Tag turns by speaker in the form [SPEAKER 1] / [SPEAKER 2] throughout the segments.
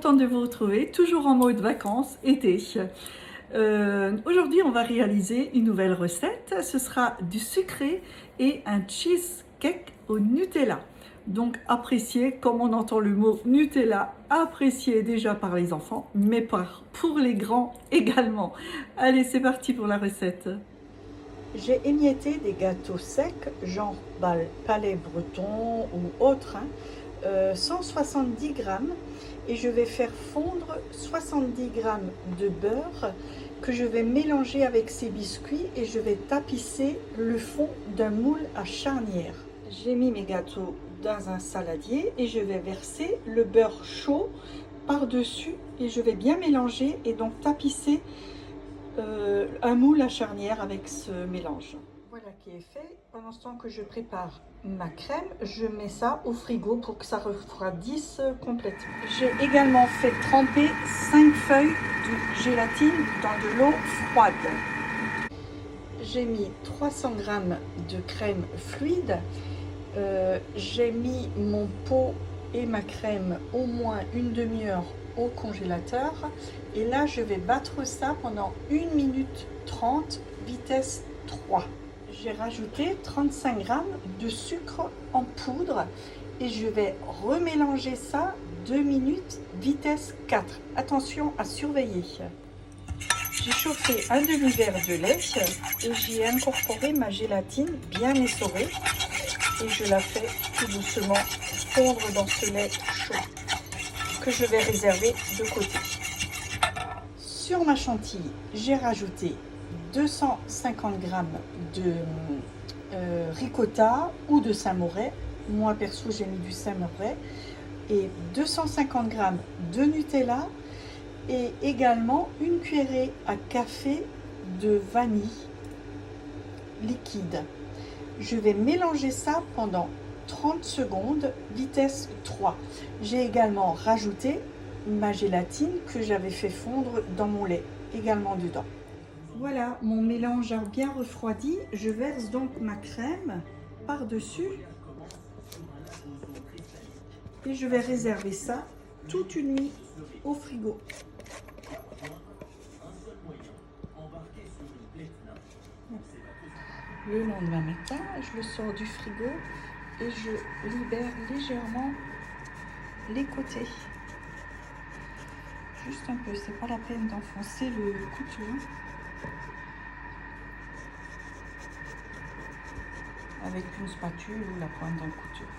[SPEAKER 1] contente de vous retrouver, toujours en mode vacances, été. Aujourd'hui, on va réaliser une nouvelle recette. Ce sera du sucré et un cheesecake au Nutella. Donc apprécié, comme on entend le mot Nutella, apprécié déjà par les enfants, mais pour les grands également. Allez, c'est parti pour la recette.
[SPEAKER 2] J'ai émietté des gâteaux secs, genre palais breton ou autre, 170 grammes, et je vais faire fondre 70 grammes de beurre que je vais mélanger avec ces biscuits et je vais tapisser le fond d'un moule à charnière. J'ai mis mes gâteaux dans un saladier et je vais verser le beurre chaud par-dessus et je vais bien mélanger et donc tapisser un moule à charnière avec ce mélange. Voilà qui est fait. Pendant ce temps que je prépare ma crème, je mets ça au frigo pour que ça refroidisse complètement. J'ai également fait tremper 5 feuilles de gélatine dans de l'eau froide. J'ai mis 300 g de crème fluide. J'ai mis mon pot et ma crème au moins une demi-heure au congélateur et là je vais battre ça pendant 1 minute 30 vitesse 3. J'ai rajouté 35 g de sucre en poudre et je vais remélanger ça 2 minutes vitesse 4. Attention à surveiller. J'ai chauffé un demi-verre de lait et j'y ai incorporé ma gélatine bien essorée et je la fais tout doucement fondre dans ce lait chaud que je vais réserver de côté. Sur ma chantilly, j'ai rajouté 250 g de ricotta ou de Saint-Moré. Moi perso j'ai mis du Saint-Moré et 250 g de Nutella et également une cuillerée à café de vanille liquide. Je vais mélanger ça pendant 30 secondes, vitesse 3. J'ai également rajouté ma gélatine que j'avais fait fondre dans mon lait, également dedans. Voilà, mon mélange a bien refroidi. Je verse donc ma crème par-dessus et je vais réserver ça toute une nuit au frigo. Le lendemain matin, je le sors du frigo et je libère légèrement les côtés. Juste un peu, c'est pas la peine d'enfoncer le couteau. Avec une spatule ou la pointe d'un couteau.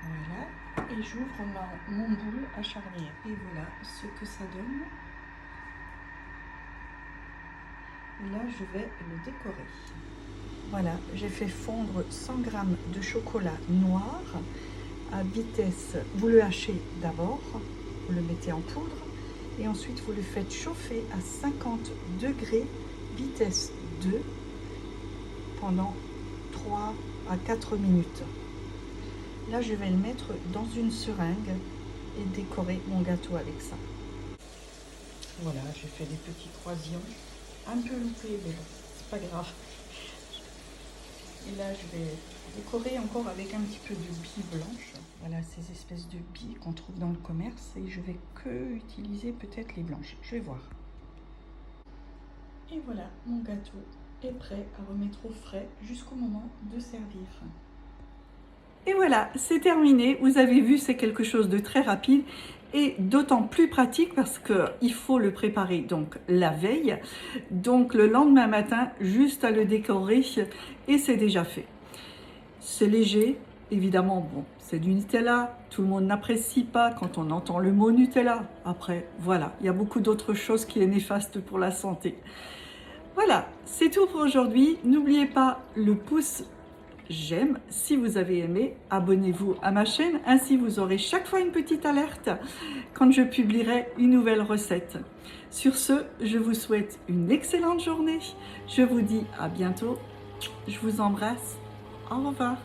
[SPEAKER 2] Voilà, et j'ouvre mon boule à charnière. Et voilà ce que ça donne. Et là, je vais le décorer. Voilà, j'ai fait fondre 100 g de chocolat noir à vitesse. Vous le hachez d'abord, vous le mettez en poudre et ensuite vous le faites chauffer à 50 degrés, vitesse 2, pendant 3 à 4 minutes. Là, je vais le mettre dans une seringue et décorer mon gâteau avec ça. Voilà, j'ai fait des petits croisillons. Un peu loupé, mais bon, c'est pas grave. Et là, je vais décorer encore avec un petit peu de billes blanches. Voilà, ces espèces de billes qu'on trouve dans le commerce. Et je vais que utiliser peut-être les blanches. Je vais voir. Et voilà, mon gâteau est prêt à remettre au frais jusqu'au moment de servir.
[SPEAKER 1] Et voilà, c'est terminé. Vous avez vu, c'est quelque chose de très rapide et d'autant plus pratique parce qu'il faut le préparer donc la veille. Donc le lendemain matin, juste à le décorer et c'est déjà fait. C'est léger, évidemment, bon, c'est du Nutella. Tout le monde n'apprécie pas quand on entend le mot Nutella. Après, voilà, il y a beaucoup d'autres choses qui est néfaste pour la santé. Voilà, c'est tout pour aujourd'hui. N'oubliez pas le pouce j'aime. Si vous avez aimé, abonnez-vous à ma chaîne, ainsi vous aurez chaque fois une petite alerte quand je publierai une nouvelle recette. Sur ce, je vous souhaite une excellente journée. Je vous dis à bientôt. Je vous embrasse. Au revoir.